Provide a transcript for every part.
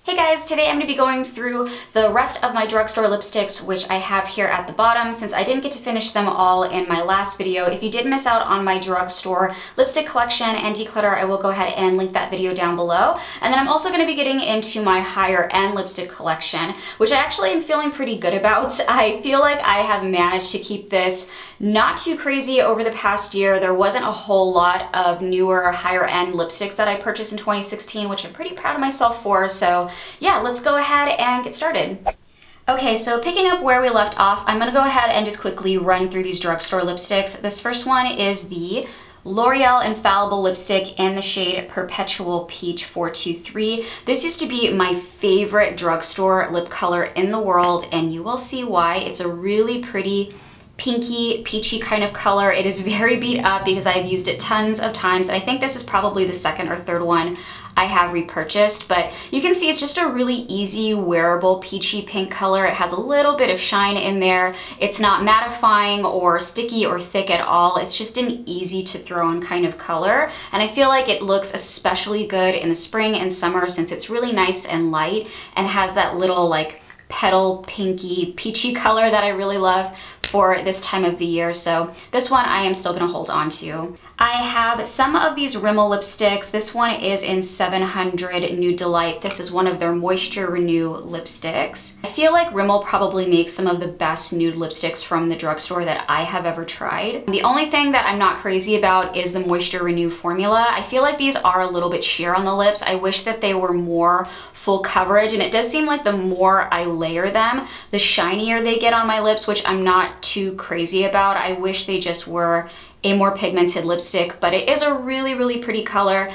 Hey guys, today I'm going to be going through the rest of my drugstore lipsticks, which I have here at the bottom since I didn't get to finish them all in my last video. If you did miss out on my drugstore lipstick collection and declutter, I will go ahead and link that video down below. And then I'm also going to be getting into my higher end lipstick collection, which I actually am feeling pretty good about. I feel like I have managed to keep this not too crazy over the past year. There wasn't a whole lot of newer, higher end lipsticks that I purchased in 2016, which I'm pretty proud of myself for. So yeah, let's go ahead and get started. Okay, so picking up where we left off, I'm gonna go ahead and just quickly run through these drugstore lipsticks. This first one is the L'Oreal Infallible Lipstick in the shade Perpetual Peach 423. This used to be my favorite drugstore lip color in the world, and you will see why. It's a really pretty pinky, peachy kind of color. It is very beat up because I've used it tons of times. I think this is probably the second or third one I have repurchased, but you can see it's just a really easy, wearable, peachy pink color. It has a little bit of shine in there. It's not mattifying or sticky or thick at all. It's just an easy to throw on kind of color. And I feel like it looks especially good in the spring and summer since it's really nice and light and has that little like petal pinky peachy color that I really love for this time of the year. So this one I am still gonna hold on to. I have some of these Rimmel lipsticks. This one is in 700 Nude Delight. This is one of their Moisture Renew lipsticks. I feel like Rimmel probably makes some of the best nude lipsticks from the drugstore that I have ever tried. The only thing that I'm not crazy about is the Moisture Renew formula. I feel like these are a little bit sheer on the lips. I wish that they were more full coverage, and it does seem like the more I layer them, the shinier they get on my lips, which I'm not too crazy about. I wish they just were a more pigmented lipstick, but it is a really, really pretty color.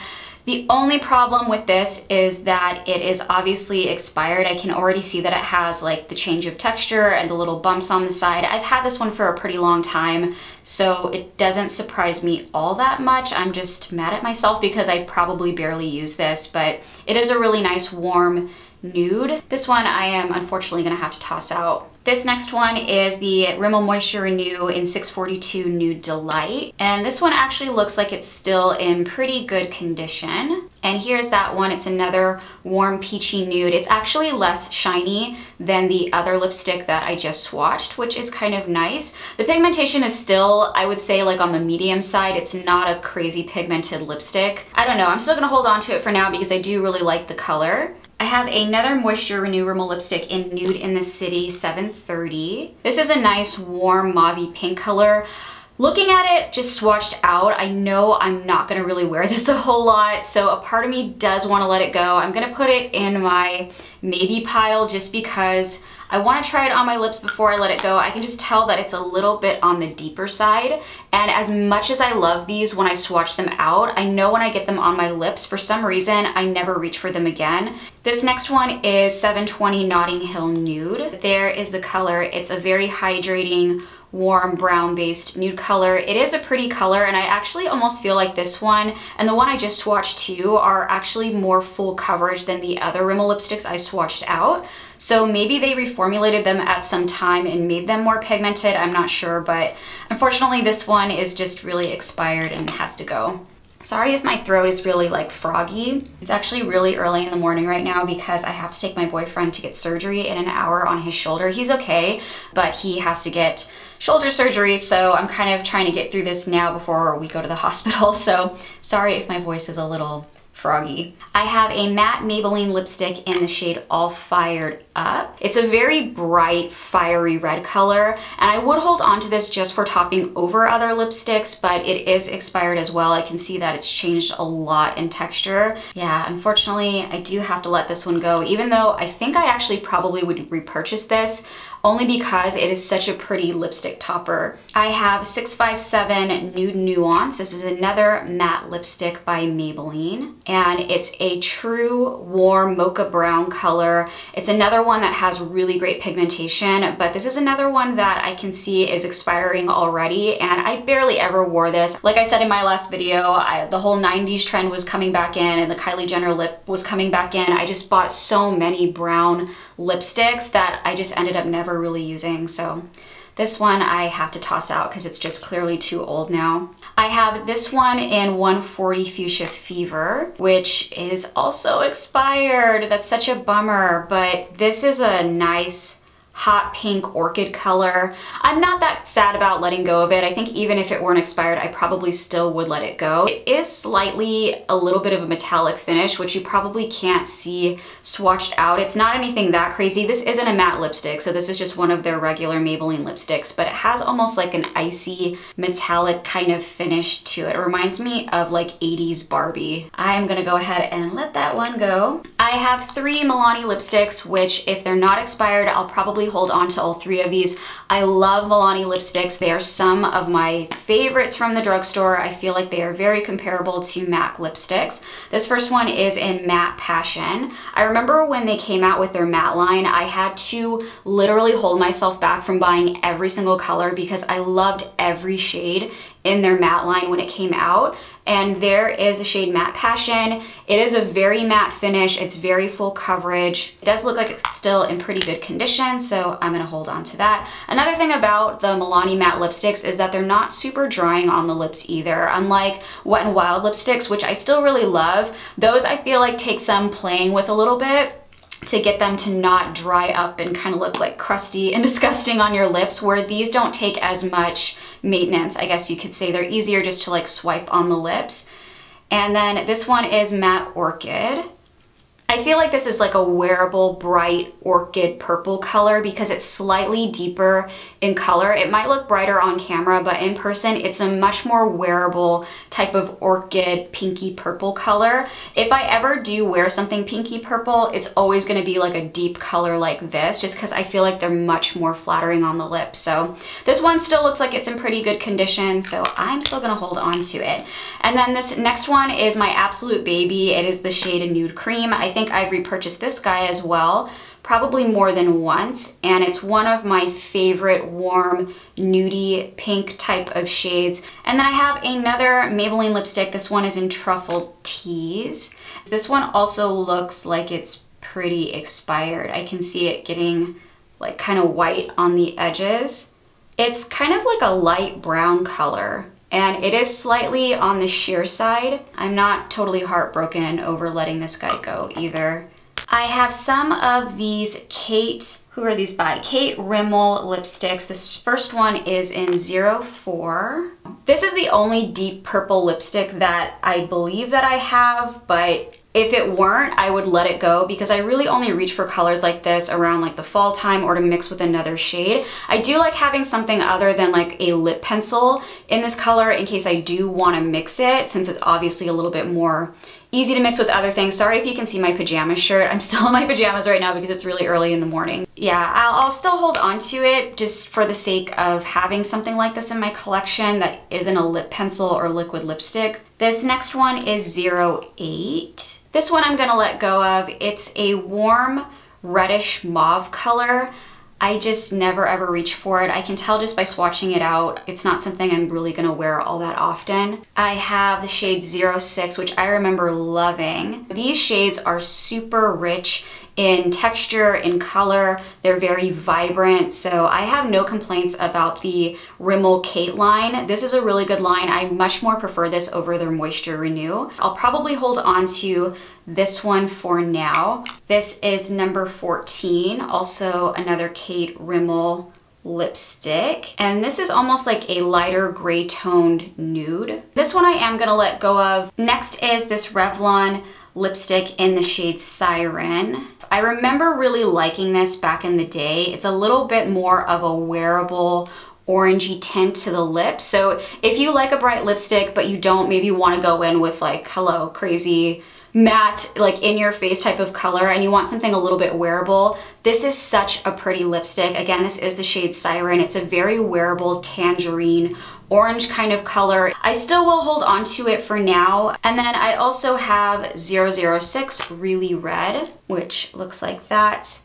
The only problem with this is that it is obviously expired. I can already see that it has like the change of texture and the little bumps on the side. I've had this one for a pretty long time, so it doesn't surprise me all that much. I'm just mad at myself because I probably barely use this, but it is a really nice warm nude. This one I am unfortunately gonna have to toss out. This next one is the Rimmel Moisture Renew in 642 Nude Delight. And this one actually looks like it's still in pretty good condition. And here's that one. It's another warm peachy nude. It's actually less shiny than the other lipstick that I just swatched, which is kind of nice. The pigmentation is still, I would say, like on the medium side. It's not a crazy pigmented lipstick. I don't know. I'm still gonna hold on to it for now because I do really like the color. I have another Moisture Renew Rimmel lipstick in Nude in the City 730. This is a nice warm mauvey pink color. Looking at it just swatched out, I know I'm not gonna really wear this a whole lot, so a part of me does wanna let it go. I'm gonna put it in my maybe pile just because I want to try it on my lips before I let it go. I can just tell that it's a little bit on the deeper side. And as much as I love these when I swatch them out, I know when I get them on my lips, for some reason, I never reach for them again. This next one is 720 Notting Hill Nude. There is the color. It's a very hydrating, warm brown based nude color. It is a pretty color, and I actually almost feel like this one and the one I just swatched too are actually more full coverage than the other Rimmel lipsticks I swatched out. So maybe they reformulated them at some time and made them more pigmented, I'm not sure, but unfortunately this one is just really expired and has to go. Sorry if my throat is really like froggy. It's actually really early in the morning right now because I have to take my boyfriend to get surgery in an hour on his shoulder. He's okay, but he has to get shoulder surgery, so I'm kind of trying to get through this now before we go to the hospital. So sorry if my voice is a little froggy. I have a matte Maybelline lipstick in the shade All Fired Up. It's a very bright, fiery red color, and I would hold on to this just for topping over other lipsticks, but it is expired as well. I can see that it's changed a lot in texture. Yeah, unfortunately, I do have to let this one go, even though I think I actually probably would repurchase this only because it is such a pretty lipstick topper. I have 657 Nude Nuance. This is another matte lipstick by Maybelline, and it's a true warm mocha brown color. It's another one that has really great pigmentation, but this is another one that I can see is expiring already, and I barely ever wore this. Like I said in my last video, the whole 90s trend was coming back in and the Kylie Jenner lip was coming back in. I just bought so many brown lipsticks that I just ended up never really using, so this one I have to toss out because it's just clearly too old now. I have this one in 140 Fuchsia Fever, which is also expired. That's such a bummer, but this is a nice hot pink orchid color. I'm not that sad about letting go of it. I think even if it weren't expired, I probably still would let it go. It is slightly a little bit of a metallic finish, which you probably can't see swatched out. It's not anything that crazy. This isn't a matte lipstick, so this is just one of their regular Maybelline lipsticks, but it has almost like an icy metallic kind of finish to it. It reminds me of like 80s Barbie. I'm gonna go ahead and let that one go. I have 3 Milani lipsticks, which if they're not expired, I'll probably hold on to all 3 of these. I love Milani lipsticks. They are some of my favorites from the drugstore. I feel like they are very comparable to MAC lipsticks. This first one is in Matte Passion. I remember when they came out with their matte line, I had to literally hold myself back from buying every single color because I loved every shade in their matte line when it came out. And there is the shade Matte Passion. It is a very matte finish. It's very full coverage. It does look like it's still in pretty good condition, so I'm gonna hold on to that. Another thing about the Milani matte lipsticks is that they're not super drying on the lips either. Unlike Wet n Wild lipsticks, which I still really love, those I feel like take some playing with a little bit to get them to not dry up and kind of look like crusty and disgusting on your lips, where these don't take as much maintenance, I guess you could say. They're easier just to like swipe on the lips. And then this one is Matte Orchid. I feel like this is like a wearable bright orchid purple color because it's slightly deeper in color. It might look brighter on camera, but in person it's a much more wearable type of orchid pinky purple color. If I ever do wear something pinky purple, it's always gonna be like a deep color like this, just because I feel like they're much more flattering on the lips. So this one still looks like it's in pretty good condition, so I'm still gonna hold on to it. And then this next one is my absolute baby. It is the shade Nude Cream. I think I've repurchased this guy as well, probably more than once, and it's one of my favorite warm nudie pink type of shades. And then I have another Maybelline lipstick. This one is in Truffle Tease. This one also looks like it's pretty expired. I can see it getting like kind of white on the edges. It's kind of like a light brown color, and it is slightly on the sheer side. I'm not totally heartbroken over letting this guy go either. I have some of these Kate, who are these by? Kate Rimmel lipsticks. This first one is in 04. This is the only deep purple lipstick that I believe that I have, but if it weren't, I would let it go because I really only reach for colors like this around like the fall time or to mix with another shade. I do like having something other than like a lip pencil in this color in case I do want to mix it, since it's obviously a little bit more easy to mix with other things. Sorry if you can see my pajama shirt. I'm still in my pajamas right now because it's really early in the morning. Yeah, I'll still hold on to it just for the sake of having something like this in my collection that isn't a lip pencil or liquid lipstick. This next one is 08. This one I'm gonna let go of. It's a warm reddish mauve color. I just never ever reach for it. I can tell just by swatching it out, it's not something I'm really gonna wear all that often. I have the shade 06, which I remember loving. These shades are super rich in texture, in color. They're very vibrant, so I have no complaints about the Rimmel Kate line. This is a really good line. I much more prefer this over their Moisture Renew. I'll probably hold on to this one for now. This is number 14, also another Kate Rimmel lipstick, and this is almost like a lighter gray toned nude. This one I am gonna let go of. Next is this Revlon lipstick in the shade Siren. I remember really liking this back in the day. It's a little bit more of a wearable orangey tint to the lips. So if you like a bright lipstick but you don't maybe want to go in with like, hello, crazy matte, like in your face type of color, and you want something a little bit wearable, this is such a pretty lipstick. Again, this is the shade Siren. It's a very wearable tangerine orange kind of color. I still will hold on to it for now. And then I also have 006 Really Red, which looks like that.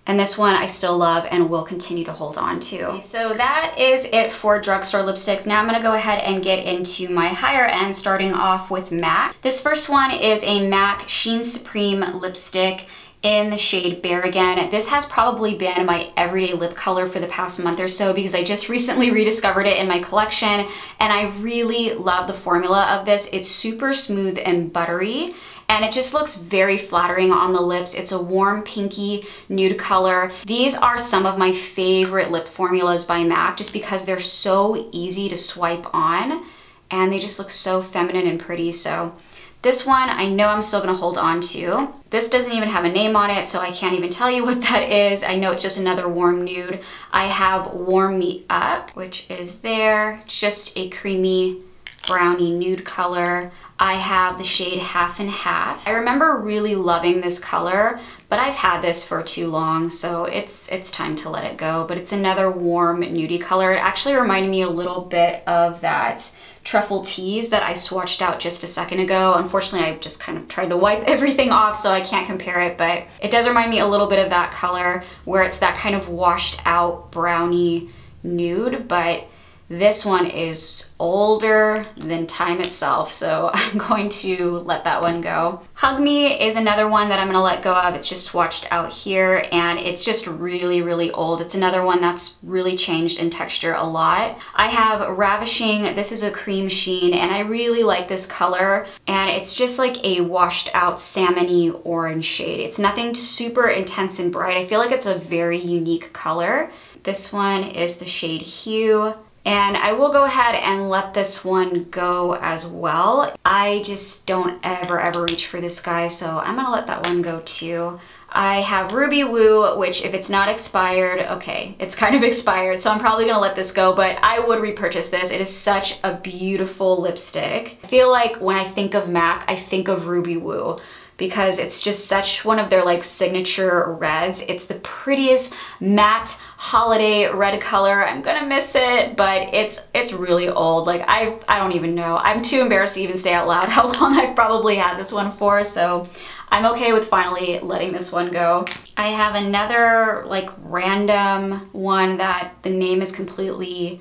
And this one I still love and will continue to hold on to. Okay, so that is it for drugstore lipsticks. Now I'm gonna go ahead and get into my higher end, starting off with MAC. This first one is a MAC Sheen Supreme lipstick in the shade Bare Again. This has probably been my everyday lip color for the past month or so because I just recently rediscovered it in my collection, and I really love the formula of this. It's super smooth and buttery, and it just looks very flattering on the lips. It's a warm pinky nude color. These are some of my favorite lip formulas by MAC just because they're so easy to swipe on and they just look so feminine and pretty. So this one I know I'm still gonna hold on to. This doesn't even have a name on it, so I can't even tell you what that is. I know it's just another warm nude. I have Warm Me Up, which is there. It's just a creamy brownie nude color. I have the shade Half and Half. I remember really loving this color, but I've had this for too long, so it's time to let it go. But it's another warm nudie color. It actually reminded me a little bit of that Truffle Tease that I swatched out just a second ago. Unfortunately, I just kind of tried to wipe everything off, so I can't compare it, but it does remind me a little bit of that color where it's that kind of washed out brownie nude, but this one is older than time itself, so I'm going to let that one go. Hug Me is another one that I'm gonna let go of. It's just swatched out here, and it's just really, really old. It's another one that's really changed in texture a lot. I have Ravishing. This is a cream sheen, and I really like this color, and it's just like a washed out salmon-y orange shade. It's nothing super intense and bright. I feel like it's a very unique color. This one is the shade Hue. And I will go ahead and let this one go as well. I just don't ever reach for this guy, so I'm gonna let that one go too. I have Ruby Woo, which if it's not expired, okay, it's kind of expired, so I'm probably gonna let this go, but I would repurchase this. It is such a beautiful lipstick. I feel like when I think of MAC, I think of Ruby Woo, because it's just such one of their like signature reds. It's the prettiest matte holiday red color. I'm gonna miss it, but it's really old. Like I don't even know. I'm too embarrassed to even say out loud how long I've probably had this one for, so I'm okay with finally letting this one go. I have another like random one that the name is completely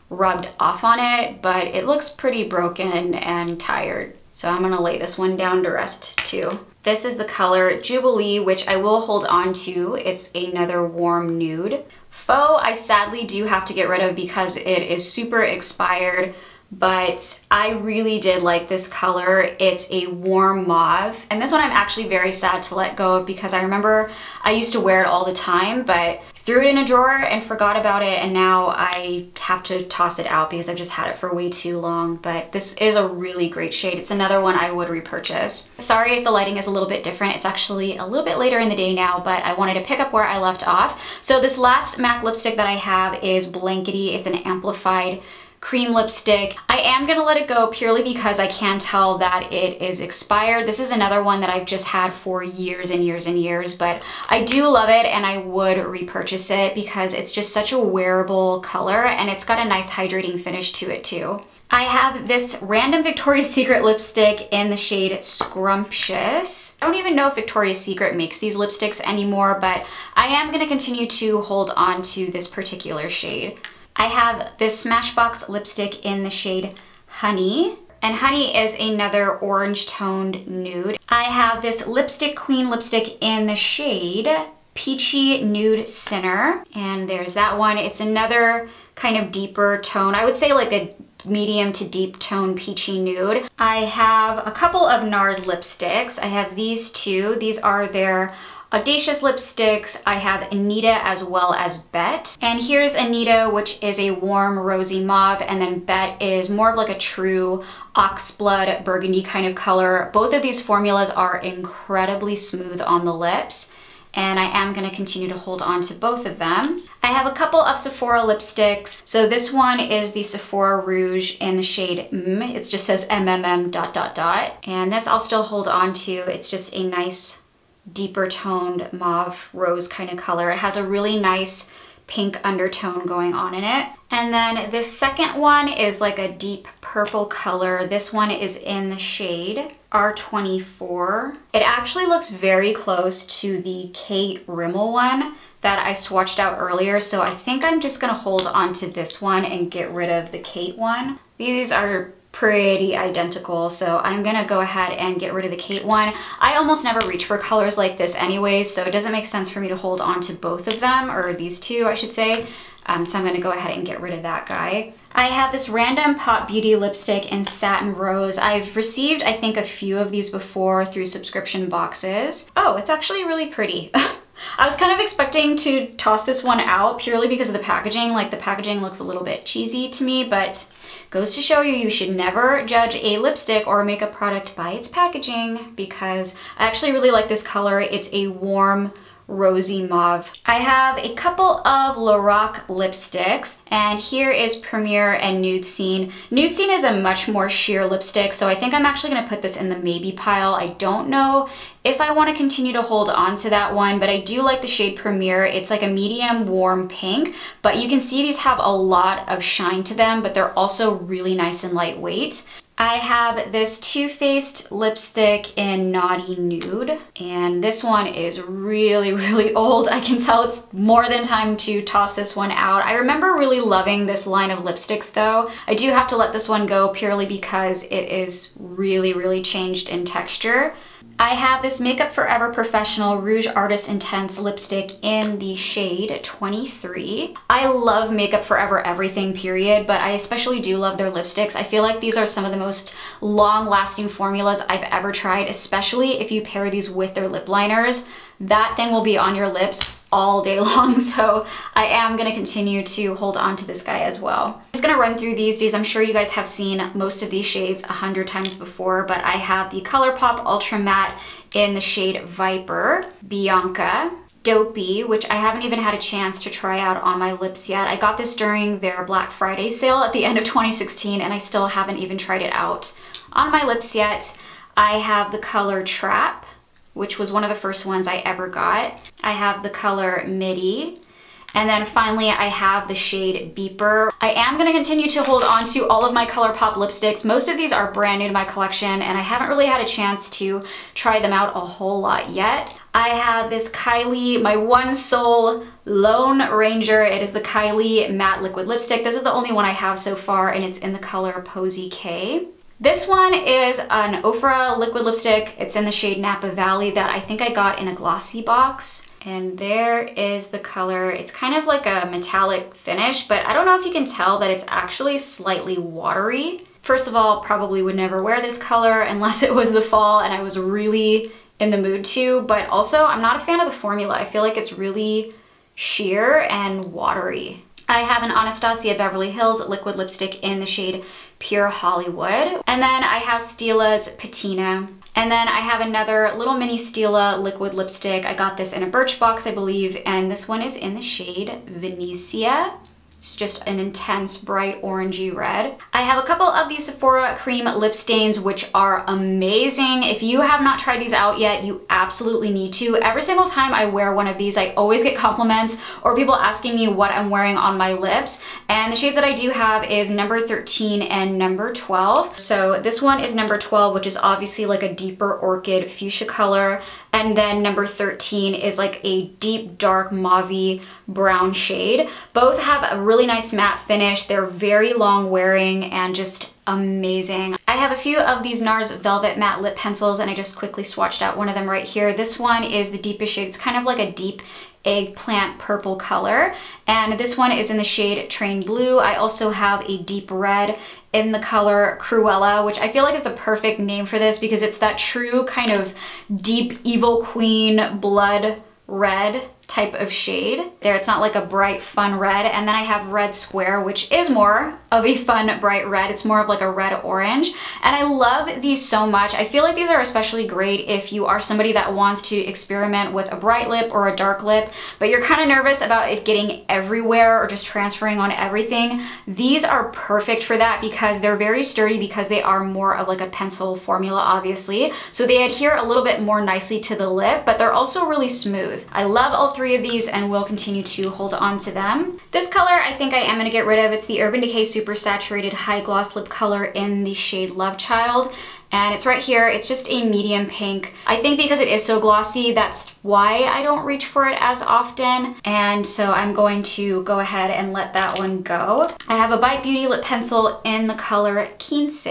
rubbed off on it, but it looks pretty broken and tired. So I'm gonna lay this one down to rest too. This is the color Jubilee, which I will hold on to. It's another warm nude. Faux, I sadly do have to get rid of because it is super expired, but I really did like this color. It's a warm mauve, and this one I'm actually very sad to let go of because I remember I used to wear it all the time, but threw it in a drawer and forgot about it, and now I have to toss it out because I've just had it for way too long. But this is a really great shade. It's another one I would repurchase. Sorry if the lighting is a little bit different. It's actually a little bit later in the day now, but I wanted to pick up where I left off. So this last MAC lipstick that I have is Blankety. It's an amplified cream lipstick. I am gonna let it go purely because I can tell that it is expired. This is another one that I've just had for years and years and years, but I do love it and I would repurchase it because it's just such a wearable color and it's got a nice hydrating finish to it too. I have this random Victoria's Secret lipstick in the shade Scrumptious. I don't even know if Victoria's Secret makes these lipsticks anymore, but I am gonna continue to hold on to this particular shade. I have this Smashbox lipstick in the shade Honey, and Honey is another orange toned nude. I have this Lipstick Queen lipstick in the shade Peachy Nude Sinner, and there's that one. It's another kind of deeper tone. I would say like a medium to deep tone peachy nude. I have a couple of NARS lipsticks. I have these two. These are their Audacious lipsticks. I have Anita as well as Bet. And here's Anita, which is a warm rosy mauve, and then Bet is more of like a true oxblood burgundy kind of color. Both of these formulas are incredibly smooth on the lips, and I am gonna continue to hold on to both of them. I have a couple of Sephora lipsticks. So this one is the Sephora Rouge in the shade It just says MMM ... And this I'll still hold on to. It's just a nice deeper toned mauve rose kind of color. It has a really nice pink undertone going on in it. And then the second one is like a deep purple color. This one is in the shade R24. It actually looks very close to the Kate Rimmel one that I swatched out earlier, so I think I'm just gonna hold on to this one and get rid of the Kate one. These are pretty identical. So I'm gonna go ahead and get rid of the Kate one. I almost never reach for colors like this anyway, so it doesn't make sense for me to hold on to both of them, or these two, I should say. So I'm gonna go ahead and get rid of that guy. I have this random Pop Beauty lipstick in Satin Rose. I've received, I think, a few of these before through subscription boxes. Oh, it's actually really pretty. I was kind of expecting to toss this one out purely because of the packaging. Like, the packaging looks a little bit cheesy to me, but goes to show you, you should never judge a lipstick or a makeup product by its packaging, because I actually really like this color. It's a warm, rosy mauve. I have a couple of Lorac lipsticks, and here is Premier and Nude Scene. Nude Scene is a much more sheer lipstick, so I think I'm actually gonna put this in the maybe pile. I don't know if I want to continue to hold on to that one, but I do like the shade Premier. It's like a medium warm pink, but you can see these have a lot of shine to them, but they're also really nice and lightweight. I have this Too Faced lipstick in Naughty Nude, and this one is really, really old. I can tell it's more than time to toss this one out. I remember really loving this line of lipsticks though. I do have to let this one go purely because it is really, really changed in texture. I have this Makeup Forever Professional Rouge Artist Intense lipstick in the shade 23. I love Makeup Forever everything, period, but I especially do love their lipsticks. I feel like these are some of the most long-lasting formulas I've ever tried, especially if you pair these with their lip liners. That thing will be on your lips all day long, so I am gonna continue to hold on to this guy as well. I'm just gonna run through these because I'm sure you guys have seen most of these shades 100 times before, but I have the ColourPop Ultra Matte in the shade Viper, Bianca, Dopey, which I haven't even had a chance to try out on my lips yet. I got this during their Black Friday sale at the end of 2016, and I still haven't even tried it out on my lips yet. I have the color Trap, which was one of the first ones I ever got. I have the color Midi. And then finally, I have the shade Beeper. I am gonna continue to hold on to all of my ColourPop lipsticks. Most of these are brand new to my collection, and I haven't really had a chance to try them out a whole lot yet. I have this Kylie, my one sole Lone Ranger. It is the Kylie Matte Liquid Lipstick. This is the only one I have so far, and it's in the color Posy K. This one is an Ofra liquid lipstick. It's in the shade Napa Valley that I think I got in a glossy box. And there is the color. It's kind of like a metallic finish, but I don't know if you can tell that it's actually slightly watery. First of all, probably would never wear this color unless it was the fall and I was really in the mood to, but also I'm not a fan of the formula. I feel like it's really sheer and watery. I have an Anastasia Beverly Hills liquid lipstick in the shade Pure Hollywood. And then I have Stila's Patina. And then I have another little mini Stila liquid lipstick. I got this in a Birchbox, I believe, and this one is in the shade Venetia. It's just an intense bright orangey red. I have a couple of these Sephora cream lip stains, which are amazing. If you have not tried these out yet, you absolutely need to. Every single time I wear one of these, I always get compliments or people asking me what I'm wearing on my lips. And the shades that I do have is number 13 and number 12. So this one is number 12, which is obviously like a deeper orchid fuchsia color. And then number 13 is like a deep, dark, mauve brown shade. Both have a really nice matte finish. They're very long wearing and just amazing. I have a few of these NARS Velvet Matte Lip Pencils, and I just quickly swatched out one of them right here. This one is the deepest shade. It's kind of like a deep eggplant purple color, and this one is in the shade Train Blue. I also have a deep red in the color Cruella, which I feel like is the perfect name for this because it's that true kind of deep evil queen blood red type of shade. There, it's not like a bright, fun red. And then I have Red Square, which is more of a fun, bright red. It's more of like a red-orange. And I love these so much. I feel like these are especially great if you are somebody that wants to experiment with a bright lip or a dark lip, but you're kind of nervous about it getting everywhere or just transferring on everything. These are perfect for that because they're very sturdy because they are more of like a pencil formula, obviously. So they adhere a little bit more nicely to the lip, but they're also really smooth. I love all three of these and will continue to hold on to them. This color I think I am going to get rid of. It's the Urban Decay Super Saturated High Gloss Lip Color in the shade Love Child. and it's right here. It's just a medium pink. I think because it is so glossy, that's why I don't reach for it as often, and so I'm going to go ahead and let that one go. I have a Bite Beauty lip pencil in the color Quince,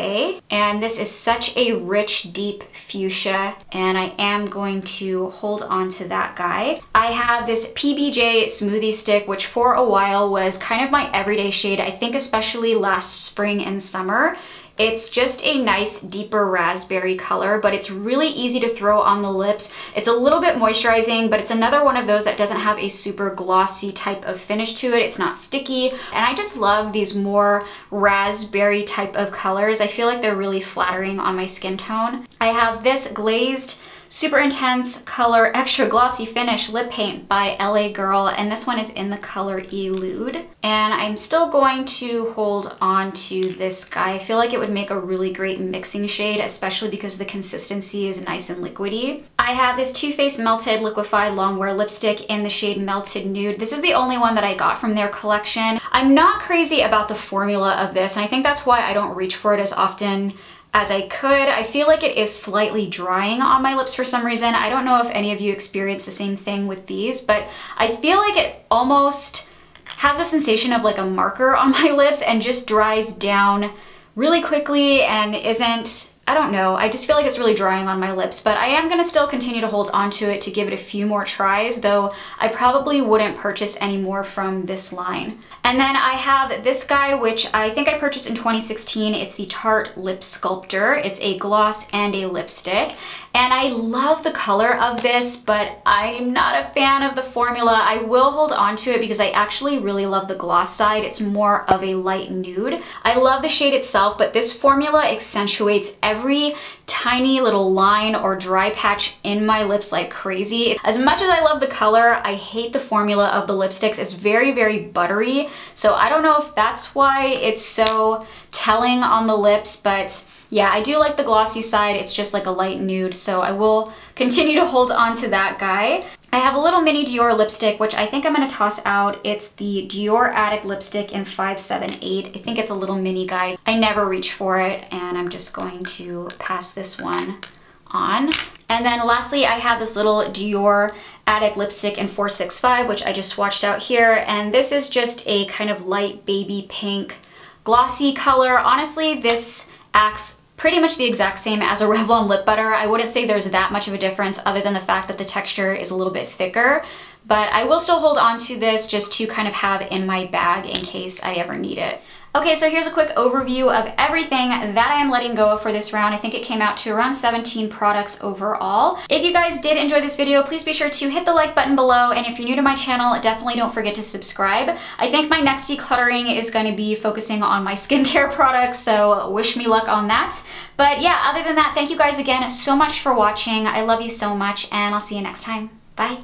and this is such a rich, deep fuchsia, and I am going to hold on to that guy. I have this PBJ smoothie stick, which for a while was kind of my everyday shade, I think especially last spring and summer. It's just a nice deeper raspberry color, but it's really easy to throw on the lips. It's a little bit moisturizing, but it's another one of those that doesn't have a super glossy type of finish to it. It's not sticky, and I just love these more raspberry type of colors. I feel like they're really flattering on my skin tone. I have this glazed super intense color extra glossy finish lip paint by LA Girl, and this one is in the color Elude, and I'm still going to hold on to this guy. I feel like it would make a really great mixing shade, especially because the consistency is nice and liquidy. I have this Too Faced Melted Liquefied Longwear lipstick in the shade Melted Nude. This is the only one that I got from their collection. I'm not crazy about the formula of this, and I think that's why I don't reach for it as often as I could. I feel like it is slightly drying on my lips for some reason. I don't know if any of you experience the same thing with these, but I feel like it almost has a sensation of like a marker on my lips and just dries down really quickly and isn't, I don't know, I just feel like it's really drying on my lips, but I am gonna still continue to hold on to it to give it a few more tries, though I probably wouldn't purchase any more from this line. And then I have this guy, which I think I purchased in 2016. It's the Tarte Lip Sculptor. It's a gloss and a lipstick. And I love the color of this, but I'm not a fan of the formula. I will hold on to it because I actually really love the gloss side. It's more of a light nude. I love the shade itself, but this formula accentuates every tiny little line or dry patch in my lips like crazy. As much as I love the color, I hate the formula of the lipsticks. It's very, very buttery. So I don't know if that's why it's so telling on the lips, but yeah, I do like the glossy side. It's just like a light nude, so I will continue to hold on to that guy. I have a little mini Dior lipstick, which I think I'm gonna toss out. It's the Dior Addict lipstick in 578. I think it's a little mini guy. I never reach for it, and I'm just going to pass this one on. And then lastly, I have this little Dior Addict lipstick in 465, which I just swatched out here, and this is just a kind of light baby pink glossy color. Honestly, this acts pretty much the exact same as a Revlon lip butter. I wouldn't say there's that much of a difference other than the fact that the texture is a little bit thicker, but I will still hold on to this just to kind of have in my bag in case I ever need it. Okay, so here's a quick overview of everything that I am letting go of for this round. I think it came out to around 17 products overall. If you guys did enjoy this video, please be sure to hit the like button below, and if you're new to my channel, definitely don't forget to subscribe. I think my next decluttering is going to be focusing on my skincare products, so wish me luck on that. But yeah, other than that, thank you guys again so much for watching. I love you so much, and I'll see you next time. Bye!